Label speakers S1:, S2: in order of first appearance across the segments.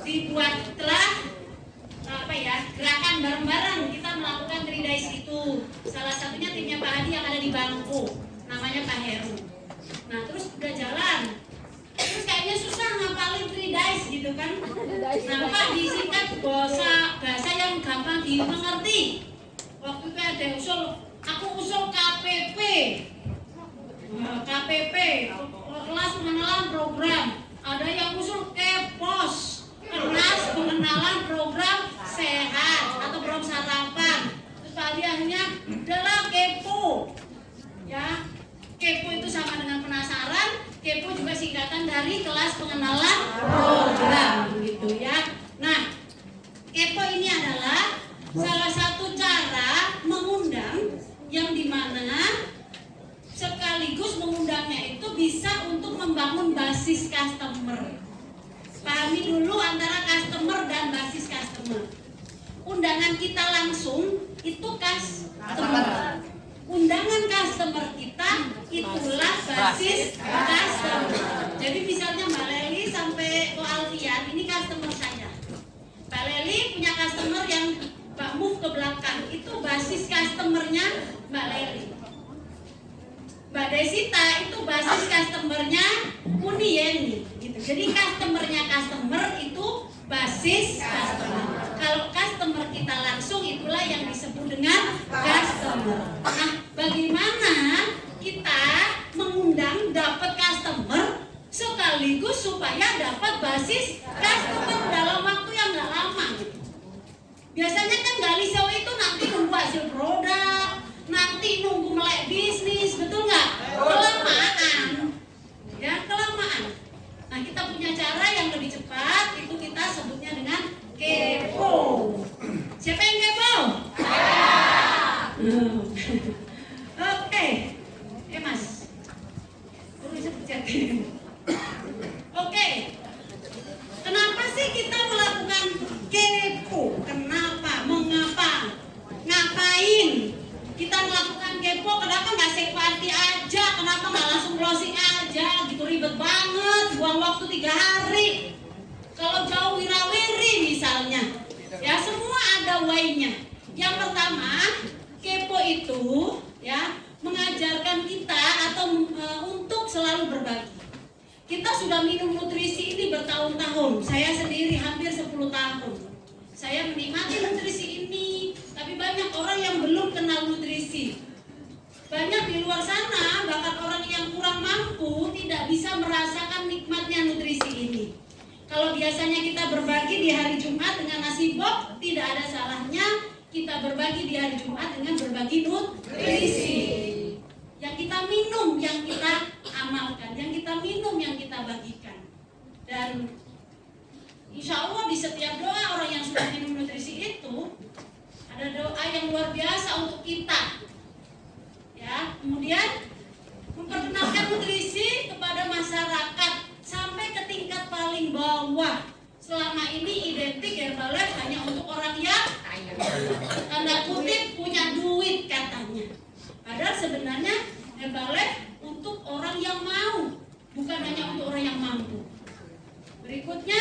S1: dibuatlah gerakan bareng-bareng kita melakukan 3 days itu. Salah satunya timnya Pak Hadi yang ada di Bangku, namanya Pak Heru. Nah terus udah jalan, terus kayaknya susah ngapalin 3 days gitu kan. Nah Pak disingkat bahasa yang gampang dimengerti. Waktu itu ada aku usul KPP, kelas pengenalan program. Ada yang usul KEPOS, kelas pengenalan program sehat atau program sarapan. Terus Pak Adi akhirnya adalah kepo, ya. Kepo itu sama dengan penasaran. Kepo juga singkatan dari kelas pengenalan program, gitu ya. Nah, kepo ini adalah salah satu cara mengundang yang dimana sekaligus mengundangnya itu bisa untuk membangun basis customer. Pahami dulu antara customer dan basis customer. Undangan kita langsung itu customer. Undangan customer kita itulah basis customer. Jadi misalnya Mbak Leli sampai ke Alfian, ini customer saya. Mbak Leli punya customer yang Mbak move ke belakang, itu basis customernya Mbak Leli. Mbak Desita itu basis customernya Uni Yeni gitu. Jadi customernya customer itu basis customer. Kalau customer kita langsung itulah yang disebut dengan customer. Nah, bagaimana kita mengundang dapat customer sekaligus supaya dapat basis customer dalam waktu yang nggak lama gitu. Biasanya kan gali SEO itu nanti nunggu hasil produk, nanti nunggu melek bisnis, betul nggak? Kelamaan, ya kelamaan. Nah kita punya cara yang lebih cepat, itu kita sebutnya dengan kepo. Siapa yang kepo? Oke, Mas. Oke, kenapa sih kita melakukan kepo? Kenapa? Mengapa? Ngapain? Kita melakukan kepo, kenapa nggak sekvati aja? Kenapa nggak langsung closing aja? Gitu ribet banget, buang waktu 3 hari. Kalau jauh wirawiri misalnya, ya semua ada why-nya. Yang pertama, kepo itu ya mengajarkan kita atau untuk selalu berbagi. Kita sudah minum nutrisi ini bertahun-tahun. Saya sendiri hampir 10 tahun. Saya menikmati nutrisi ini, tapi banyak orang yang belum kenal nutrisi. Banyak di luar sana, bahkan orang yang kurang mampu tidak bisa merasakan nikmatnya nutrisi ini. Kalau biasanya kita berbagi di hari Jumat dengan nasi box, tidak ada salahnya kita berbagi di hari Jumat dengan berbagi nutrisi. Yang kita minum, yang kita amalkan, yang kita minum, yang kita bagikan. Dan insya Allah di setiap doa orang yang sudah minum nutrisi itu ada doa yang luar biasa untuk kita. Ya, kemudian memperkenalkan nutrisi kepada masyarakat sampai ke tingkat paling bawah. Selama ini identik Herbalife hanya untuk orang yang tanda kutip punya duit katanya. Padahal sebenarnya Herbalife untuk orang yang mau, bukan hanya untuk orang yang mampu. Berikutnya,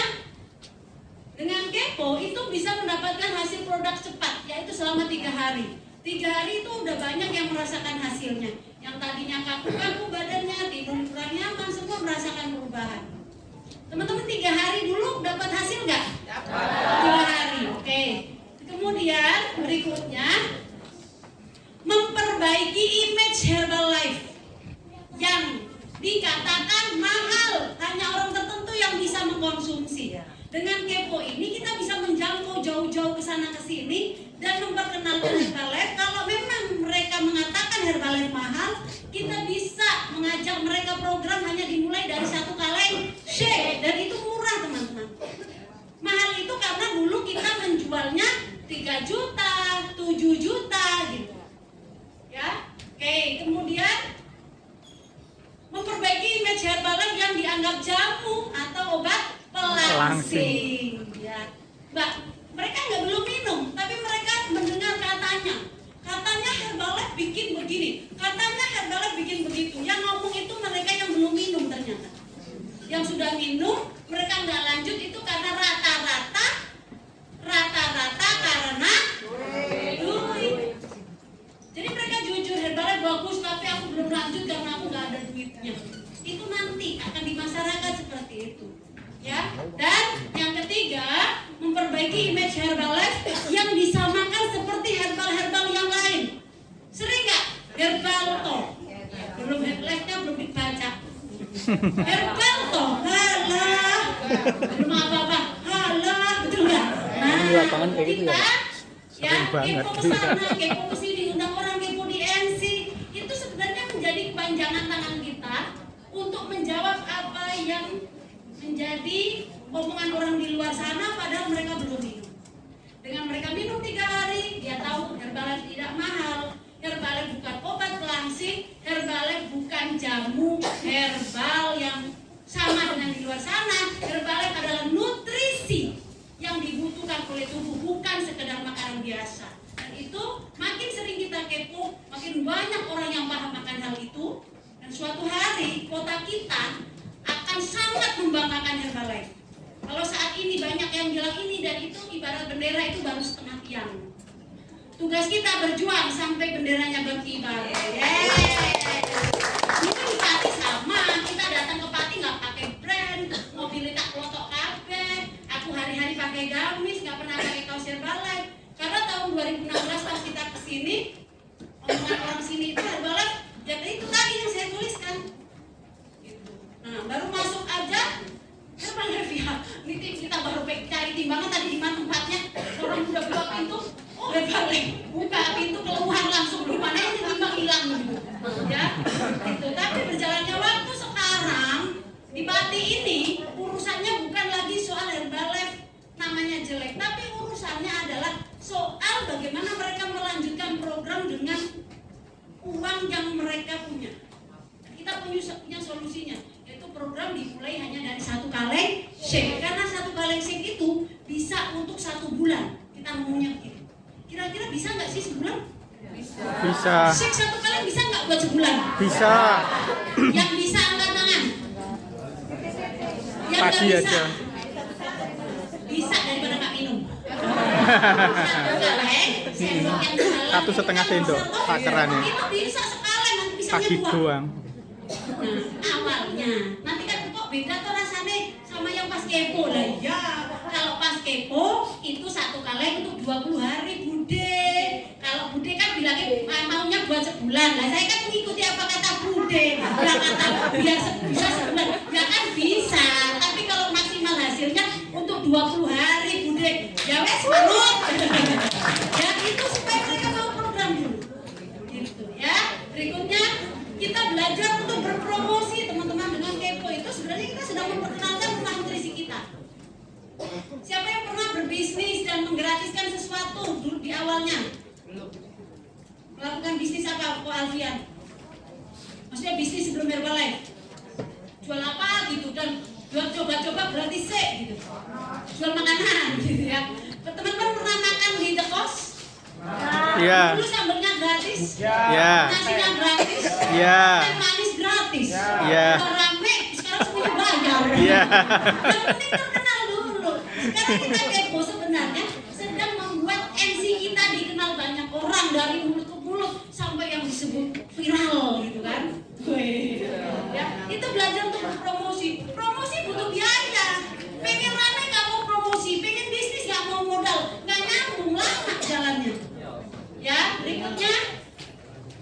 S1: dengan kepo itu bisa mendapatkan hasil produk cepat, yaitu selama 3 hari. 3 hari itu udah banyak yang merasakan hasilnya. Yang tadinya kaku-kaku badannya, tidur kurang nyaman, semua merasakan perubahan. Teman-teman 3 hari dulu dapat hasil nggak? Dapat. 3 hari, oke. Kemudian berikutnya, memperbaiki image Herbalife yang dikatakan mahal, hanya orang tertentu yang bisa mengkonsumsi. Dengan kepo ini kita bisa menjangkau jauh-jauh ke sana ke sini dan memperkenalkan Herbalife. Kalau memang mereka mengatakan Herbalife mahal, kita bisa mengajak mereka program hanya dimulai dari 1 kaleng shake, dan itu murah teman-teman. Mahal itu karena dulu kita menjualnya 3 juta, 7 juta gitu. Ya, oke. Kemudian memperbaiki image Herbalife yang dianggap jamu atau obat pelangsing. Ya, Mbak, mereka nggak belum minum, tapi mereka mendengar katanya Herbalife bikin begini, katanya Herbalife bikin begitu. Yang ngomong itu mereka yang belum minum ternyata. Yang sudah minum mereka nggak lanjut itu karena rata-rata Dan yang ketiga, memperbaiki image Herbalife yang disamakan seperti herbal-herbal yang lain. Sering nggak herbal toh? Belum Herbalife-nya belum dibaca. Herbal toh, halah, belum apa-apa, halah, betul nggak? Nah, kita ya kepo kesana, kepo kesini, undang orang kepo di NC, itu sebenarnya menjadi kepanjangan tangan kita untuk menjawab apa yang menjadi omongan orang di luar sana, padahal mereka belum minum. Dengan mereka minum 3 hari, dia tahu Herbalife tidak mahal. Herbalife bukan obat pelangsing, Herbalife bukan jamu herbal yang sama dengan di luar sana. Herbalife adalah nutrisi yang dibutuhkan oleh tubuh, bukan sekedar makanan biasa. Dan itu makin sering kita kepo, makin banyak orang yang paham akan hal itu. Dan suatu hari kota kita akan sangat membanggakan Herbalife. Kalau saat ini banyak yang bilang ini dan itu, ibarat bendera itu baru setengah tiang. Tugas kita berjuang sampai benderanya berkibar. Ini di Pati sama, kita datang ke Pati nggak pakai brand, mobil tak klotok kabeh. Aku hari-hari pakai gamis, nggak pernah pakai kaos Herbalife. Karena tahun 2016 pas kita kesini, omongan orang sini itu Herbalife, jadi itu tadi yang saya tuliskan. Nah, baru masuk aja Herbalife ya. Ini kita baru cari timbangan tadi di mana tempatnya. Orang udah buka pintu, oh Herbalife, buka pintu keluar langsung di mana ini timbang hilang gitu. Ya, itu. Tapi berjalannya waktu sekarang di Pati ini urusannya bukan lagi soal Herbalife namanya jelek, tapi urusannya adalah soal bagaimana mereka melanjutkan program dengan uang yang mereka punya. Kita punya solusinya, yaitu program dimulai hanya dari 1 kaleng shake. Karena 1 kaleng shake itu bisa untuk 1 bulan. Kita ngomongnya begitu. Kira-kira bisa nggak sih sebulan?
S2: Bisa.
S1: Shake 1 kaleng bisa nggak buat sebulan?
S2: Bisa.
S1: Yang bisa angkat tangan. Yang
S2: Pagi
S1: nggak bisa.
S2: aja.
S1: Bisa daripada nggak minum. 1 kaleng, sendok yang dalam.
S2: 1,5 sendok takarannya.
S1: Itu bisa sekalian, nanti bisanya
S2: Pagi
S1: 2.
S2: doang.
S1: Nah, awalnya nanti kan kok beda tuh rasanya sama yang pas kepo lah ya. Kalau pas kepo itu 1 kaleng untuk 20 hari Bude. Kalau Bude kan bilangnya maunya buat sebulan. Lah saya kan mengikuti apa kata Bude. Lah kata biar bisa sebulan. Ya kan bisa. Tapi kalau maksimal hasilnya untuk 20 hari Bude. Ya wes manut. Ya itu supaya mereka mau program dulu. Gitu ya. Berikutnya kita belajar untuk berpromosi teman-teman dengan kepo itu sebenarnya kita sedang memperkenalkan rumah nutrisi kita. Siapa yang pernah berbisnis dan menggratiskan sesuatu dulu di awalnya? Melakukan bisnis apa, Ko Alfian? Maksudnya bisnis sebelum Herbalife? Jual apa gitu dan jual coba-coba gratis sih gitu. Jual makanan gitu ya. Teman-teman pernah makan di The Cost?
S2: Iya.
S1: Dulu sambelnya gratis.
S2: Iya.
S1: Nasinya gratis.
S2: Iya.
S1: Teh manis gratis.
S2: Iya.
S1: Udah rame, sekarang semuanya bayar.
S2: Iya.
S1: Yang penting terkenal dulu. Sekarang kita kepo sebenarnya sedang membuat NC kita dikenal banyak orang dari mulut ke mulut sampai yang disebut viral gitu kan. Wih. Ya, itu belajar untuk berpromosi. Promosi butuh biaya. Pengen rame nggak mau promosi, pengen bisnis nggak mau modal, nggak nyambung lama jalannya. Ya, berikutnya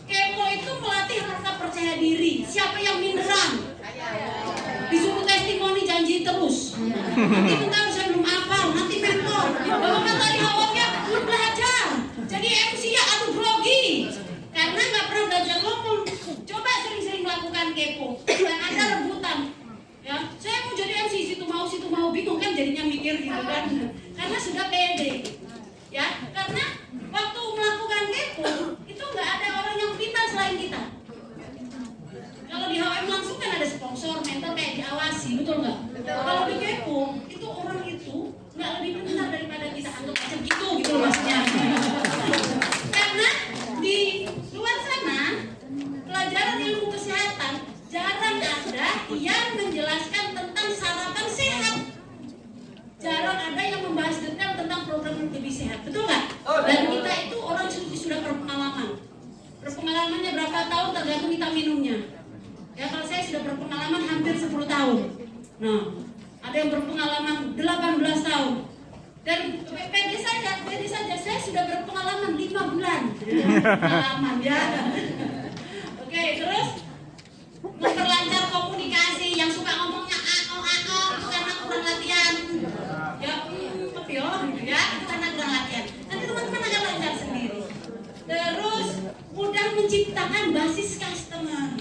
S1: kepo itu melatih rasa percaya diri. Siapa yang mineran? Disuruh testimoni janji terus. Nanti bentar saya belum hafal, nanti mentor. Bapak tadi awalnya belum belajar. Jadi MC ya aduh grogi. Karena nggak pernah belajar ngomong. Coba sering-sering melakukan kepo. Dan ada rebutan. Ya, saya mau jadi MC situ mau bingung kan jadinya mikir gitu kan. Karena sudah pede. Ya, karena waktu melakukan kepo itu nggak ada orang yang pintar selain kita. Kalau di HM langsung kan ada sponsor, mentor kayak diawasi, betul nggak? Kalau di kepo itu orang itu nggak lebih pintar daripada kita, anggap aja gitu loh maksudnya. Karena di luar sana pelajaran ilmu kesehatan jarang ada yang menjelaskan tentang sarapan sehat. Jarang ada yang membahas detail tentang program lebih sehat, betul nggak? Dan kita itu orang sudah berpengalaman. Berpengalamannya berapa tahun tergantung kita minumnya. Ya kalau saya sudah berpengalaman hampir 10 tahun. Nah, ada yang berpengalaman 18 tahun. Dan pede saja saya sudah berpengalaman 5 bulan. Pengalaman ya. Oke, terus memperlancar komunikasi. Yang suka ngomongnya karena kurang latihan. Ya, gitu ya, karena kurang latihan. Nanti teman-teman akan lancar sendiri. Terus mudah menciptakan basis customer.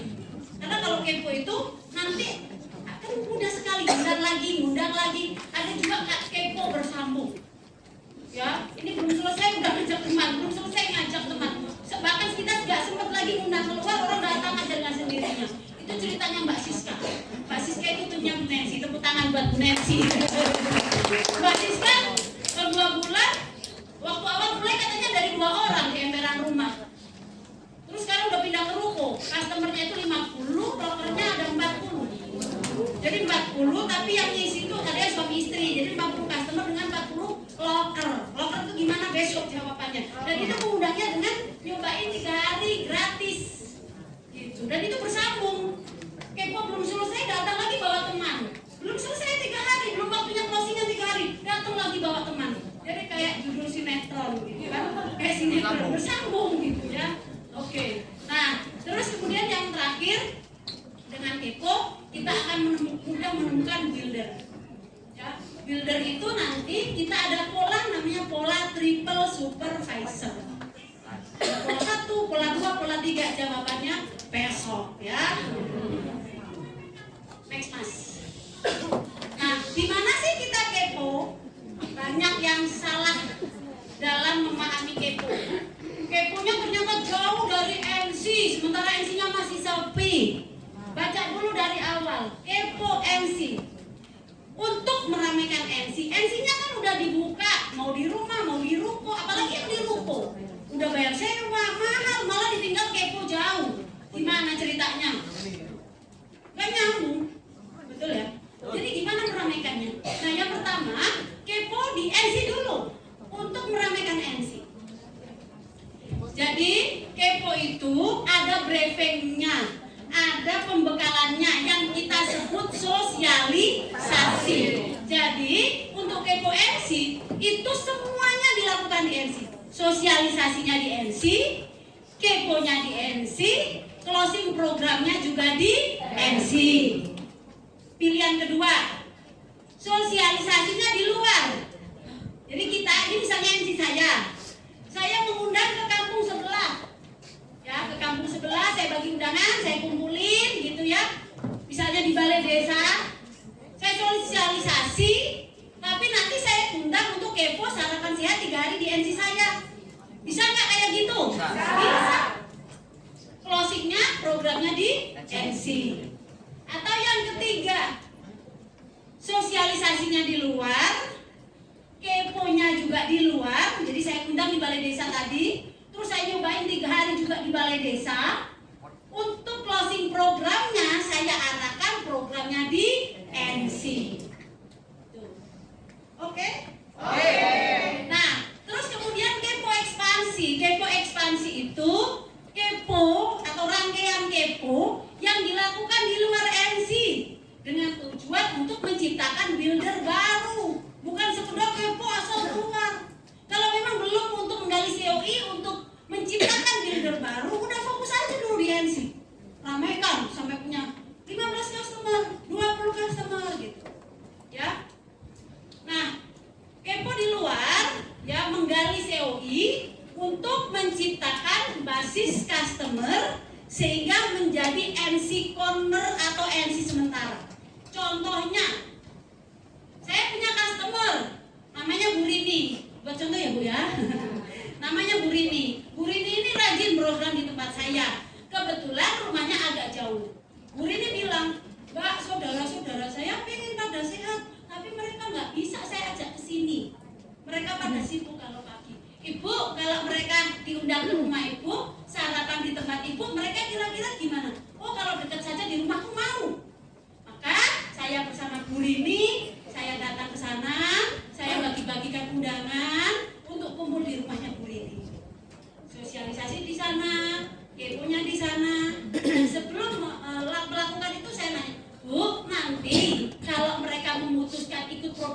S1: Karena kalau kepo itu nanti akan mudah sekali ngundang lagi. Ada juga kepo bersambung. Ya, ini belum selesai udah ngajak teman, belum selesai ngajak teman. Bahkan kita nggak sempat lagi ngundang keluar, orang datang aja dengan sendirinya. Itu ceritanya Mbak Siska. Mbak Siska itu punya Bu Nancy, tepuk tangan buat Bu Nancy. Mbak Siska per 2 bulan, waktu awal mulai katanya dari 2 orang di emperan rumah. Terus sekarang udah pindah ke ruko, customernya itu 50, brokernya ada 40. Jadi 40, tapi yang ngisi itu katanya suami istri. Jadi 50 customer dengan 40 loker. Loker itu gimana besok jawabannya. Dan itu mengundangnya dengan nyobain 3 hari gratis. Gitu. Dan itu bersambung. Kepo belum selesai datang lagi bawa teman. Belum selesai 3 hari, belum waktunya closingnya 3 hari, datang lagi bawa teman. Jadi kayak judul sinetron gitu kan. Kayak sinetron bersambung gitu ya. Oke. Nah, terus kemudian yang terakhir dengan kepo kita akan mudah menemukan builder. Ya, builder itu nanti kita ada pola namanya pola triple supervisor. Pola 1, pola 2, pola 3 jawabannya besok ya. Next mas. Nah, di mana sih kita kepo? Banyak yang salah dalam memahami kepo. Keponya ternyata jauh dari NC, sementara NC-nya masih sepi. Baca dulu dari awal, kepo NC. Untuk meramaikan NC, NC-nya kan udah dibuka, mau di rumah, mau di ruko, apalagi yang di ruko. Udah bayar sewa, mahal, malah ditinggal kepo jauh. Gimana ceritanya? Gak nyambung, betul ya? Jadi gimana meramaikannya? Nah yang pertama, kepo di NC dulu, untuk meramaikan NC. Jadi kepo itu ada briefingnya, ada pembekalannya yang kita sebut sosialisasi. Jadi untuk kepo NC itu semuanya dilakukan di NC. Sosialisasinya di NC, keponya di NC, closing programnya juga di NC. Pilihan kedua, sosialisasinya di luar. Jadi kita ini misalnya NC saya mengundang ke kampung sebelah. Ya, ke kampung sebelah saya bagi undangan, saya kumpulin gitu ya. Misalnya di balai desa, saya sosialisasi, tapi nanti saya undang untuk kepo sarapan sehat 3 hari di NC saya. Bisa nggak kayak gitu? Bisa. Closingnya programnya di NC. Atau yang ketiga, sosialisasinya di luar, keponya juga di luar. Jadi saya undang di balai desa tadi, terus saya nyobain 3 hari juga di balai desa. Untuk closing programnya saya arahkan programnya di NC. Oke? Nah, terus kemudian kepo ekspansi. Kepo ekspansi itu kepo atau rangkaian kepo yang dilakukan di luar NC dengan tujuan untuk menciptakan builder baru. Bukan sekedar kepo asal keluar. Kalau memang belum untuk menggali COI, untuk menciptakan builder baru, udah fokus aja dulu di NC. Ramaikan sampai punya 15 customer, 20 customer gitu. Ya. Nah, kepo di luar ya menggali COI untuk menciptakan basis customer sehingga menjadi NC corner atau NC sementara. Contohnya, saya punya customer namanya Bu Rini. Buat contoh ya Bu ya. Namanya Bu Rini. Bu Rini ini rajin program di tempat saya. Kebetulan rumahnya agak jauh. Bu Rini bilang, Mbak, saudara-saudara saya pengen pada sehat, tapi mereka nggak bisa saya ajak ke sini. Mereka pada sibuk kalau pagi. Ibu, kalau mereka diundang ke rumah Ibu, sarapan di tempat Ibu, mereka kira-kira gimana? Oh, kalau dekat saja di rumahku mau. Maka saya bersama Bu Rini, saya datang ke sana, saya bagi-bagikan undangan untuk kumpul di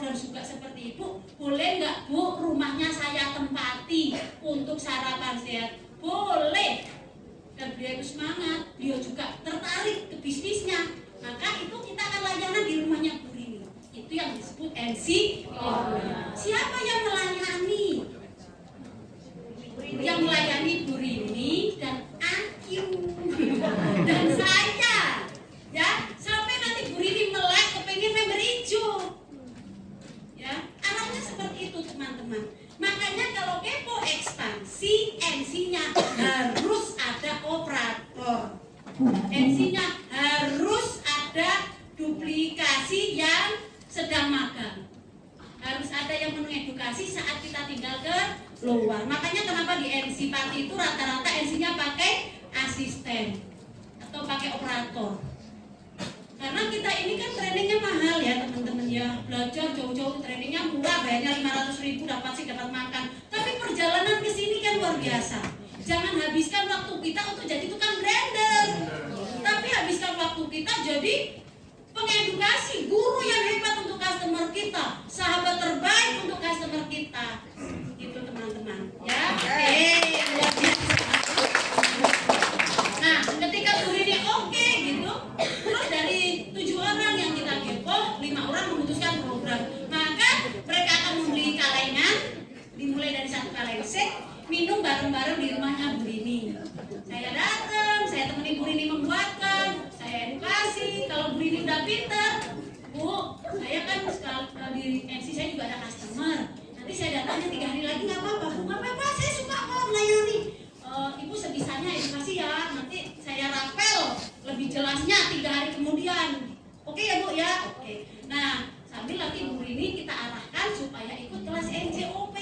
S1: dan suka seperti Ibu, boleh nggak Bu rumahnya saya tempati untuk sarapan sehat? Boleh. Dan beliau itu semangat, beliau juga tertarik ke bisnisnya. Maka itu kita akan layanan di rumahnya Bu Rini. Itu yang disebut NC. Siapa yang melayani? Yang melayani Bu Rini dan Aku dan saya. Ya, sampai nanti Bu Rini melek kepengen member hijau. Ya, arahnya seperti itu teman-teman. Makanya kalau kepo ekspansi, NC-nya harus ada operator. NC-nya harus ada duplikasi yang sedang magang. Harus ada yang mengedukasi saat kita tinggal ke luar. Makanya kenapa di NC Pati itu rata-rata NC-nya pakai asisten atau pakai operator. Karena kita ini kan trainingnya mahal ya teman-teman ya. Belajar jauh-jauh trainingnya murah, bayarnya 500.000 dapat makan. Tapi perjalanan ke sini kan luar biasa. Jangan habiskan waktu kita untuk jadi tukang blender. Tapi habiskan waktu kita jadi pengedukasi, guru yang hebat untuk customer kita, sahabat terbaik untuk customer kita. Gitu teman-teman. Ya. Luar biasa. Nah, ketika Bu Rini oke gitu, terus dari 7 orang yang kita kepo, 5 orang memutuskan program. Maka mereka akan membeli kalengan, dimulai dari 1 kaleng minum bareng-bareng di rumahnya Bu Rini. Saya datang, saya temani Bu Rini membuatkan, saya edukasi. Kalau Bu Rini udah pinter, Bu, saya kan di MC saya juga ada customer. Nanti saya datangnya 3 hari lagi nggak apa-apa, Bu, nggak apa-apa, saya suka kok melayani. Ibu sebisanya edukasi ya, nanti saya rapel lebih jelasnya 3 hari kemudian. Oke ya Bu ya? Oke. Nah, sambil nanti Bu Rini kita arahkan supaya ikut kelas NCOP.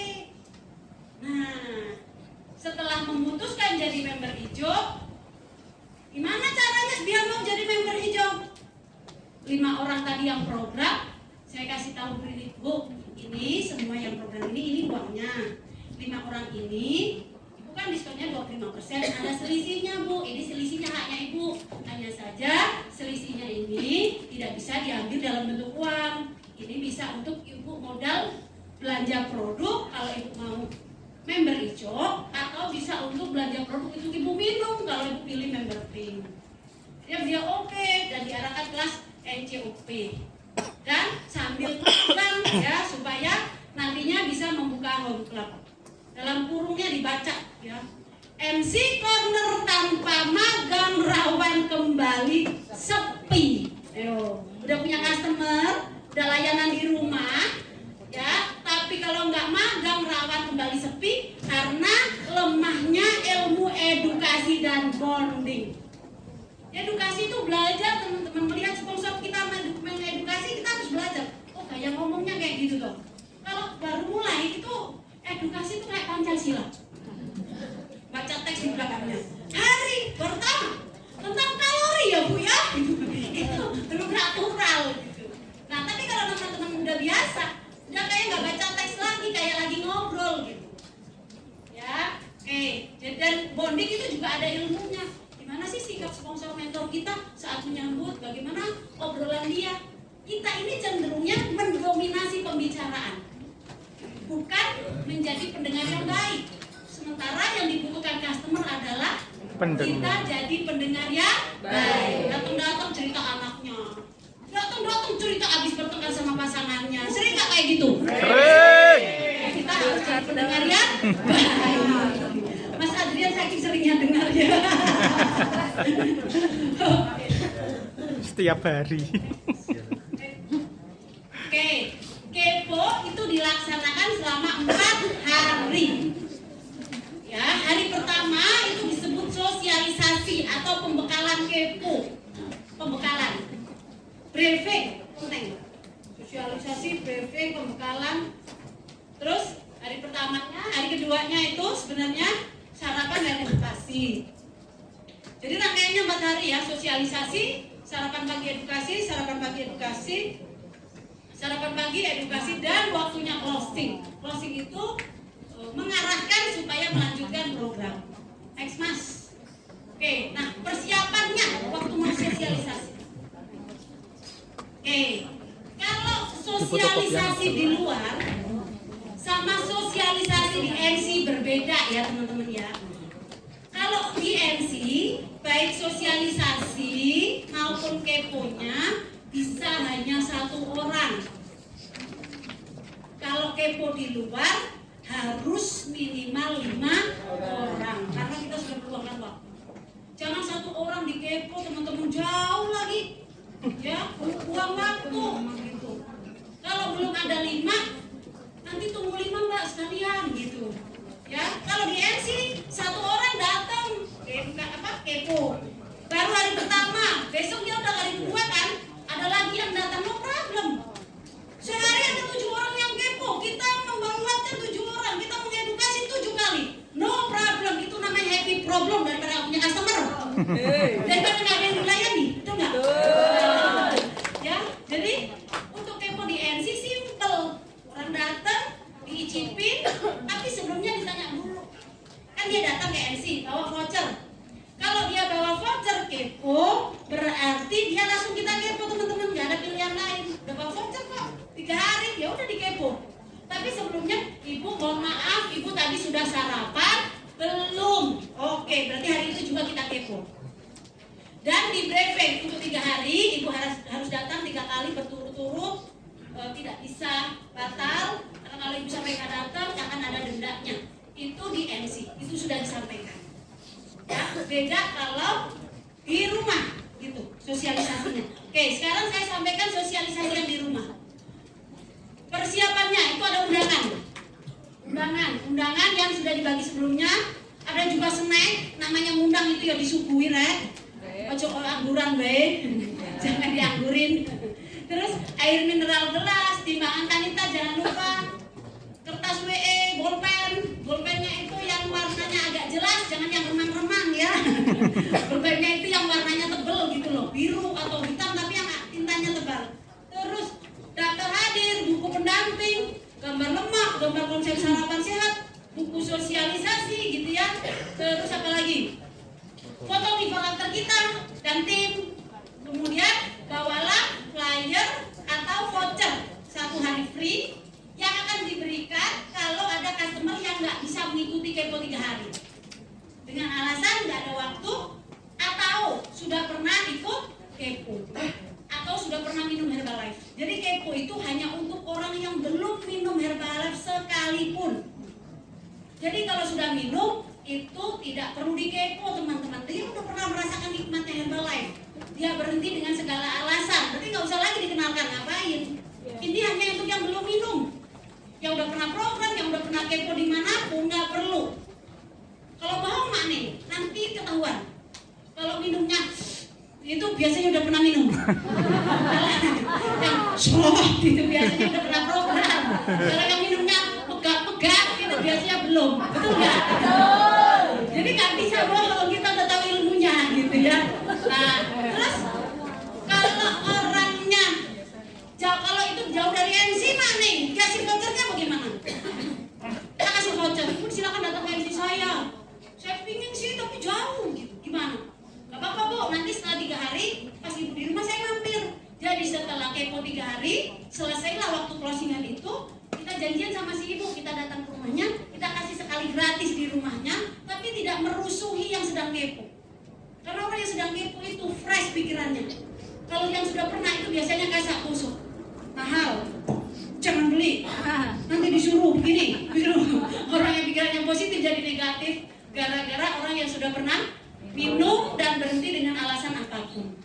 S1: Nah, setelah memutuskan jadi member hijau, gimana caranya biar mau jadi member hijau? 5 orang tadi yang program, saya kasih tahu Bu Rini, Bu, ini semua yang program ini uangnya. 5 orang ini kan diskonnya 25%, ada selisihnya Bu, ini selisihnya haknya Ibu. Hanya saja selisihnya ini tidak bisa diambil dalam bentuk uang. Ini bisa untuk Ibu modal belanja produk kalau Ibu mau member hijau, atau bisa untuk belanja produk itu Ibu minum kalau Ibu pilih member pink. Dia oke dan diarahkan kelas NCOP. Dan sambil program ya supaya nantinya bisa membuka home club. Dalam kurungnya dibaca ya, MC Corner tanpa magang rawan kembali sepi. Ayo, udah punya customer, udah layanan di rumah ya, tapi kalau nggak magang rawan kembali sepi karena lemahnya ilmu edukasi dan bonding. Edukasi itu belajar teman-teman, melihat sponsor kita mengedukasi, kita harus belajar. Oh, kayak ngomongnya kayak gitu tuh. Kalau baru mulai itu edukasi itu kayak Pancasila. Baca teks di belakangnya. Hari pertama tentang kalori ya Bu ya. Itu belum natural gitu. Nah, tapi kalau teman-teman udah biasa, udah kayak nggak baca teks lagi, kayak lagi ngobrol gitu. Ya, oke. Dan bonding itu juga ada ilmunya. Gimana sih sikap sponsor mentor kita saat menyambut? Bagaimana obrolan dia? Kita ini cenderungnya mendominasi pembicaraan, bukan menjadi pendengar yang baik. Sementara yang dibutuhkan customer adalah kita jadi pendengar yang baik. Datang-datang cerita anaknya, datang-datang cerita habis bertengkar sama pasangannya. Sering nggak kayak gitu?
S2: Sering.
S1: Kita harus jadi pendengar yang baik. Mas Adrian saking seringnya dengar ya.
S2: Setiap hari.
S1: Oke. Kepo itu dilaksanakan selama 4 hari. Ya, hari pertama itu disebut sosialisasi atau pembekalan kepo. Pembekalan. Briefing, penting. Sosialisasi, briefing, pembekalan. Terus hari pertamanya, hari keduanya itu sebenarnya sarapan dan edukasi. Jadi rangkaiannya 4 hari ya, sosialisasi, sarapan pagi edukasi, sarapan pagi edukasi, sarapan pagi, edukasi, dan waktunya closing. Closing itu mengarahkan supaya melanjutkan program. Next Mas. Oke, nah persiapannya waktu mau sosialisasi. Oke, kalau sosialisasi di luar sama sosialisasi di NC berbeda ya teman-teman ya. Kalau di NC, baik sosialisasi maupun keponya bisa hanya 1 orang. Kalau kepo di luar harus minimal 5 orang karena kita sudah meluangkan waktu. Jangan 1 orang di kepo teman-teman, jauh lagi ya, buang waktu gitu. Kalau belum ada 5, nanti tunggu 5 mbak sekalian gitu ya. Kalau di NC 1 orang datang kepo, baru hari pertama, besok dia udah hari kedua kan, ada lagi yang datang, no problem. Sehari ada 7 orang yang kepo, kita membuatkan 7 orang, kita mengedukasi 7 kali, no problem. Itu namanya happy problem daripada punya customer, daripada nggak ada yang dilayani, betul nggak? Ya, jadi untuk kepo di NC simple, orang datang diicipin, tapi sebelumnya ditanya dulu, kan dia datang ke NC bawa voucher. Kalau dia bawa voucher kepo, berarti dia langsung kita kepo teman-teman, nggak ada pilihan lain. Udah bawa voucher kok, 3 hari ya udah dikepo. Tapi sebelumnya ibu mohon maaf, ibu tadi sudah sarapan belum? Oke, berarti hari itu juga kita kepo. Dan di briefing untuk 3 hari, ibu harus datang 3 kali berturut-turut, tidak bisa batal. Karena kalau ibu sampai nggak datang akan ada dendanya. Itu di NC, itu sudah disampaikan. Ya, beda kalau di rumah gitu sosialisasinya. Oke, sekarang saya sampaikan sosialisasi yang di rumah. Persiapannya itu ada undangan yang sudah dibagi sebelumnya. Ada juga snack, namanya ngundang itu ya disuguhi rek. Ojo angguran be, jangan dianggurin. Terus air mineral gelas, timbangan tanita jangan lupa. Kertas WE, bolpennya itu yang warnanya agak jelas, jangan yang remang-remang ya. Bolpennya itu yang warnanya tebal gitu loh, biru atau hitam tapi yang tintanya tebal. Terus daftar hadir, buku pendamping, gambar lemak, gambar konsep sarapan sehat, buku sosialisasi gitu ya. Terus apa lagi? Foto di karakter kita dan tim. Kemudian bawalah flyer atau voucher 1 hari free yang akan diberikan kalau ada customer yang nggak bisa mengikuti kepo 3 hari dengan alasan nggak ada waktu atau sudah pernah ikut kepo atau sudah pernah minum Herbalife. Jadi kepo itu hanya untuk orang yang belum minum Herbalife sekalipun. Jadi kalau sudah minum itu tidak perlu dikepo teman-teman. Dia udah pernah merasakan nikmatnya Herbalife, dia berhenti dengan segala alasan, berarti nggak usah lagi dikenalkan ngapain. Ini hanya untuk yang belum minum, yang udah pernah program, yang udah pernah kepo dimanapun nggak perlu. Kalau bohong mak nih, nanti ketahuan. Kalau minumnya itu biasanya udah pernah minum. Yang soft itu biasanya udah pernah program. Kalau yang minumnya pegat-pegat itu biasanya belum, betul nggak? Jadi nggak bisa bohong, kita udah tahu ilmunya gitu ya. Nah, terus kalau orangnya kalau itu jauh dari NC mah nih, kasih vouchernya bagaimana? Kita kasih voucher, ibu silakan datang ke NC saya pingin sih tapi jauh gitu, gimana? Gak apa-apa bu, nanti setelah 3 hari pas ibu di rumah saya mampir. Jadi setelah kepo 3 hari, selesailah waktu closingan itu, kita janjian sama si ibu, kita datang ke rumahnya, kita kasih sekali gratis di rumahnya, tapi tidak merusuhi yang sedang kepo. Karena orang yang sedang kepo itu fresh pikirannya. Kalau yang sudah pernah itu biasanya kasak kusuk, mahal, jangan beli, nanti disuruh begini. Orang yang pikirannya positif jadi negatif gara-gara orang yang sudah pernah minum dan berhenti dengan alasan apapun.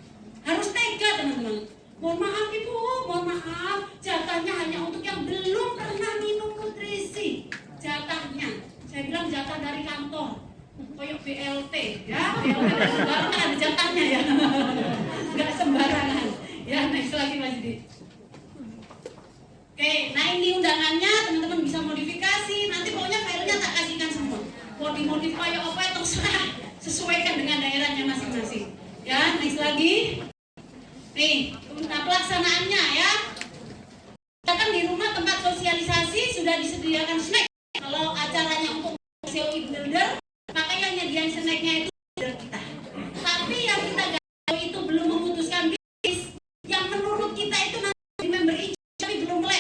S1: Harus tega teman-teman. Mohon maaf ibu, mohon maaf, jatahnya hanya untuk yang belum pernah minum nutrisi. Jatahnya, saya bilang jatah dari kantor, koyok BLT, ya BLT sembarangan ada jatahnya ya, nggak sembarangan. Ya next lagi Mas Didi. Oke, nah ini undangannya teman-teman bisa modifikasi. Nanti pokoknya filenya tak kasihkan semua. Mau dimodify apa itu sesuaikan dengan daerahnya masing-masing. Ya next lagi. Nih, nah pelaksanaannya ya. Kan di rumah tempat sosialisasi sudah disediakan snack. Kalau acaranya untuk COI builder, maka yang nyediain snacknya itu builder kita. Tapi yang kita gawe itu belum memutuskan bisnis. Yang menurut kita itu nanti di member tapi belum mulai.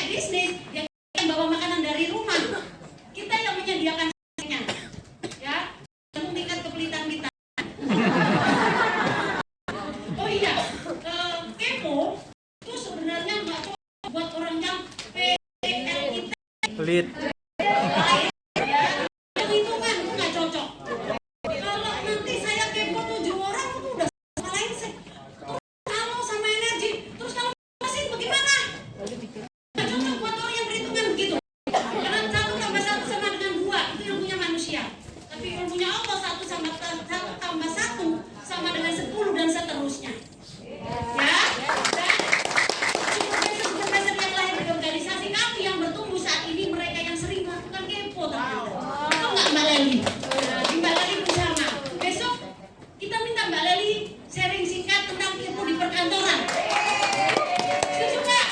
S2: Pelit.
S1: Yang hitungan itu nggak cocok. Kalau nanti saya kepo 7 orang itu udah lain sih. Kalau sama energi, terus kalau masih bagaimana? Nggak cocok buat orang yang berhitungan begitu. Karena 1 tambah 1 sama dengan 2 itu ilmunya manusia. Tapi ilmunya Allah 1 tambah 1 sama dengan 10 dan seterusnya. Ya, dan supervisor yang lain di organisasi kami yang bertumbuh saat ini, mereka yang sering melakukan kepo ternyata. Tahu nggak Mbak Leli? Mbak Leli bersama. Besok kita minta Mbak Leli sharing singkat tentang kepo di perkantoran. Setuju nggak?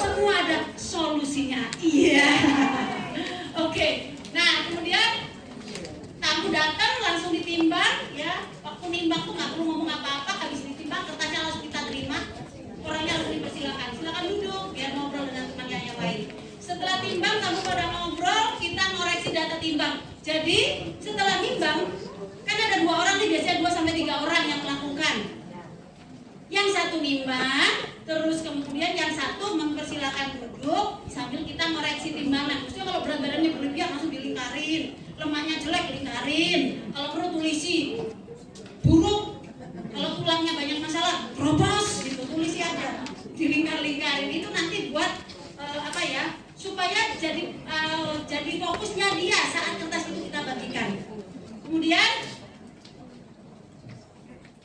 S1: Semua ada solusinya. Iya. Oke. Nah kemudian tamu datang langsung ditimbang, ya. Waktu nimbang tuh nggak perlu ngomong apa-apa, habis ditimbang kertasnya langsung kita terima. Orangnya langsung dipersilakan, silakan duduk biar ngobrol dengan temannya yang lain. Setelah timbang, kamu pada ngobrol, kita ngoreksi data timbang. Jadi setelah timbang, kan ada 2 orang nih, biasanya 2 sampai 3 orang yang melakukan. Yang satu nimbang, terus kemudian yang satu mempersilakan duduk sambil kita ngoreksi timbangan. Maksudnya kalau berat badannya berlebihan langsung dilingkarin, lemahnya jelek dilingkarin, kalau perlu tulisi buruk, kalau tulangnya banyak masalah terobos gitu, tulisi aja dilingkar-lingkarin. Itu nanti buat apa ya, supaya jadi fokusnya dia saat kertas itu kita bagikan. Kemudian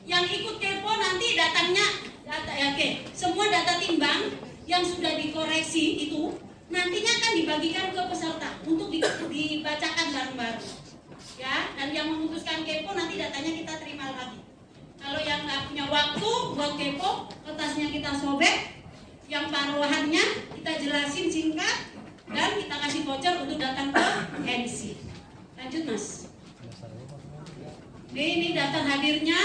S1: yang ikut kepo nanti oke, semua data timbang yang sudah dikoreksi itu nantinya akan dibagikan ke peserta untuk dibacakan bareng-bareng, ya. Dan yang memutuskan kepo nanti datanya kita terima lagi. Kalau yang nggak punya waktu buat kepo, kertasnya kita sobek, yang taruhannya kita jelasin singkat, dan kita kasih voucher untuk datang ke MC. Lanjut Mas. Ini daftar hadirnya,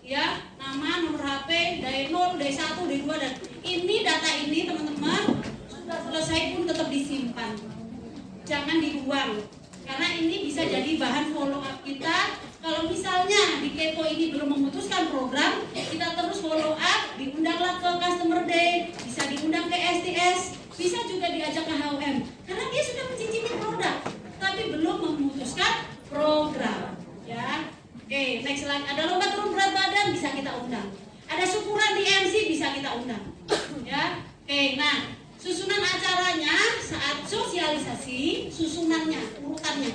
S1: ya, nama, nomor HP, dari 0, dari 1, dari 2, dan ini data ini teman-teman sudah selesai pun tetap disimpan, jangan dibuang, karena ini bisa jadi bahan follow up kita. Kalau misalnya di Kepo ini belum memutuskan program, kita terus follow up, diundanglah ke Customer Day, bisa diundang ke STS, bisa juga diajak ke HUM, karena dia sudah mencicipi produk, tapi belum memutuskan program, ya. Oke, next slide. Ada lomba turun berat badan, bisa kita undang. Ada syukuran di MC, bisa kita undang, ya. Oke, nah susunan acaranya saat sosialisasi, susunannya, urutannya.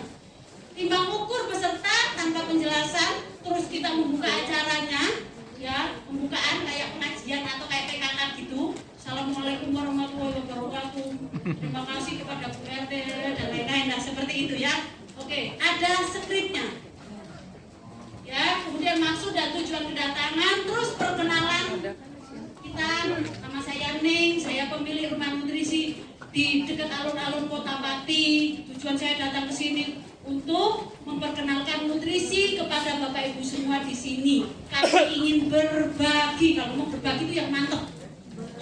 S1: Timbang ukur peserta tanpa penjelasan, terus kita membuka acaranya, ya, pembukaan kayak pengajian atau kayak PKK gitu. Assalamualaikum warahmatullahi wabarakatuh. Terima kasih kepada Bu RT dan lain-lain. Nah, seperti itu ya. Oke, ada skripnya. Ya, kemudian maksud dan tujuan kedatangan, terus perkenalan kita. Nama saya Ning, saya pemilik rumah nutrisi di dekat alun-alun Kota Pati. Tujuan saya datang ke sini untuk memperkenalkan nutrisi kepada Bapak Ibu semua di sini. Kami ingin berbagi. Kalau mau berbagi itu yang mantap,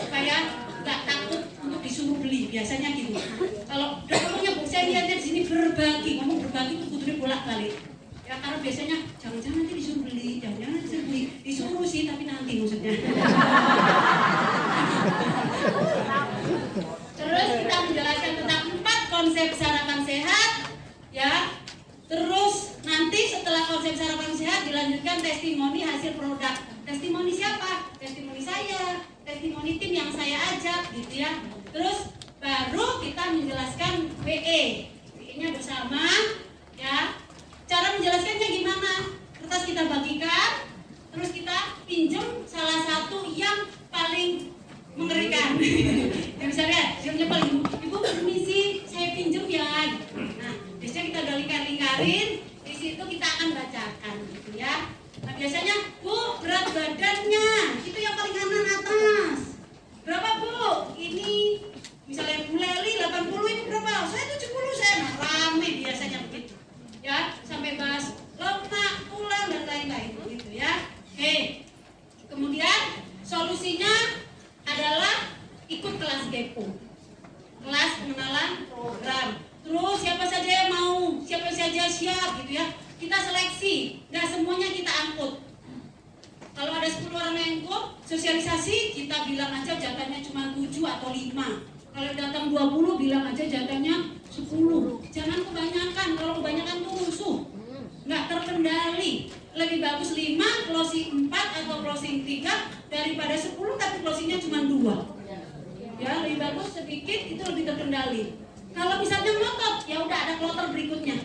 S1: supaya nggak takut untuk disuruh beli. Biasanya gitu. Kalau udah ngomongnya Bu, saya lihatnya di sini berbagi, ngomong berbagi itu kudunya bolak-balik. Ya, karena biasanya jangan-jangan nanti disuruh beli, jangan-jangan nanti disuruh beli, disuruh sih tapi nanti maksudnya. Terus kita menjelaskan tentang 4 konsep sarapan sehat, ya. Terus nanti setelah konsep sarapan sehat dilanjutkan testimoni hasil produk. Testimoni siapa? Testimoni saya, testimoni tim yang saya ajak, gitu ya. Terus baru kita menjelaskan WE, WE-nya bersama, ya. Cara menjelaskannya gimana? Kertas kita bagikan, terus kita pinjam salah satu yang paling mengerikan. Ya misalnya, yang paling, Ibu permisi, saya pinjam ya. Nah, biasanya kita udah lingkar-lingkarin, di situ kita akan bacakan, gitu ya. Nah, biasanya, Bu, berat badannya, itu yang paling kanan atas. Berapa Bu? Ini, misalnya Bu Leli 80, ini berapa? Saya 70, saya. Nah, rame biasanya begitu. Ya, sampai bahas lemak, tulang dan lain-lain gitu ya. Oke. Kemudian solusinya adalah ikut kelas Kepo. Kelas pengenalan program. Terus siapa saja yang mau, siapa saja siap gitu ya. Kita seleksi, nggak semuanya kita angkut. Kalau ada 10 orang yang ikut sosialisasi, kita bilang aja jatahnya cuma 7 atau 5. Kalau datang 20 bilang aja jatahnya 10. Jangan kebanyakan, kalau kebanyakan tuh musuh. Nggak terkendali. Lebih bagus 5, closing 4 atau closing 3 daripada 10 tapi closingnya cuma 2. Ya, lebih bagus sedikit, itu lebih terkendali. Kalau misalnya ngotot, ya udah ada kloter berikutnya.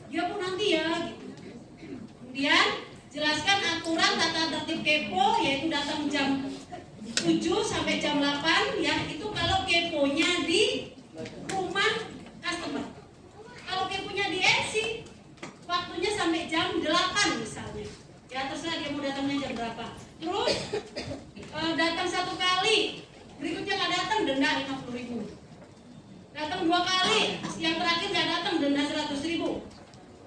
S1: Ya Bu nanti ya gitu. Kemudian jelaskan aturan tata tertib kepo, yaitu datang jam 7 sampai jam 8 ya. Itu kalau keponya di rumah customer. Kalau keponya di MC, waktunya sampai jam 8 misalnya. Ya terserah dia mau datangnya jam berapa. Terus datang 1 kali, berikutnya nggak datang, denda 50.000. Datang 2 kali, yang terakhir nggak datang, denda 100.000.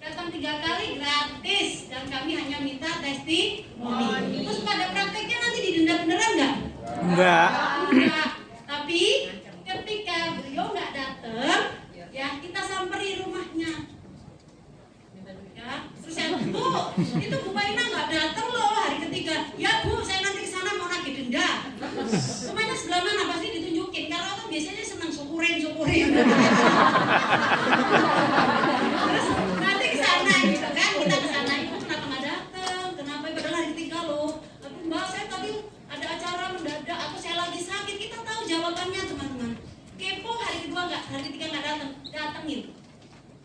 S1: Datang 3 kali gratis dan kami hanya minta testimoni. Terus pada prakteknya nanti didenda beneran nggak?
S2: Enggak.
S1: Enggak. Tapi ketika beliau nggak datang, ya kita samperi rumahnya. Ya, terus saya Bu, itu Bu Paina nggak datang loh hari ketiga. Ya Bu, saya nanti kesana mau nagih denda. Rumahnya sebelah mana pasti ditunjukin. Karena kan biasanya senang syukurin. Terus nanti kesana gitu kan, kita kesana Ibu kenapa nggak datang? Kenapa? Padahal hari ketiga loh. Tapi Mbak saya tadi ada acara mendadak atau saya lagi sakit. Kita tahu jawabannya teman-teman. Kepo hari kedua nggak, hari ketiga nggak datang, datengin.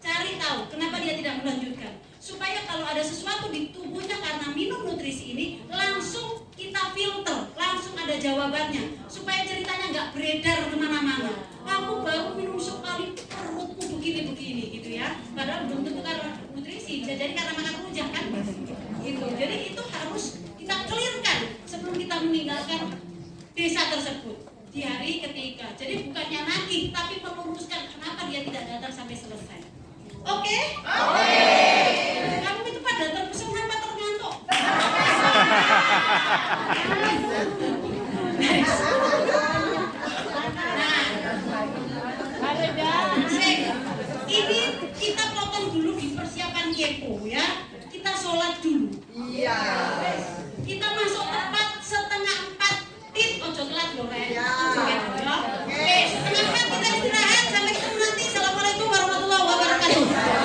S1: Cari tahu kenapa dia tidak melanjutkan. Supaya kalau ada sesuatu di tubuhnya karena minum nutrisi ini, langsung kita filter, langsung ada jawabannya. Supaya ceritanya nggak beredar kemana-mana. Kamu baru minum sekali perutmu begini-begini gitu ya. Padahal belum tentu karena nutrisi, bisa jadi karena makan rujak kan. Gitu. Jadi itu harus kita clearkan sebelum kita meninggalkan desa tersebut di hari ketiga. Jadi bukannya nagih, tapi meluruskan kenapa dia tidak datang sampai selesai. Oke? Oke. Kamu itu pada terpesona apa terngantuk? Ini kita potong dulu di persiapan kepo ya. Kita sholat dulu. Iya. Kita masuk tepat 3:30 tit. Ojo telat loh Ren. Oke, 3:30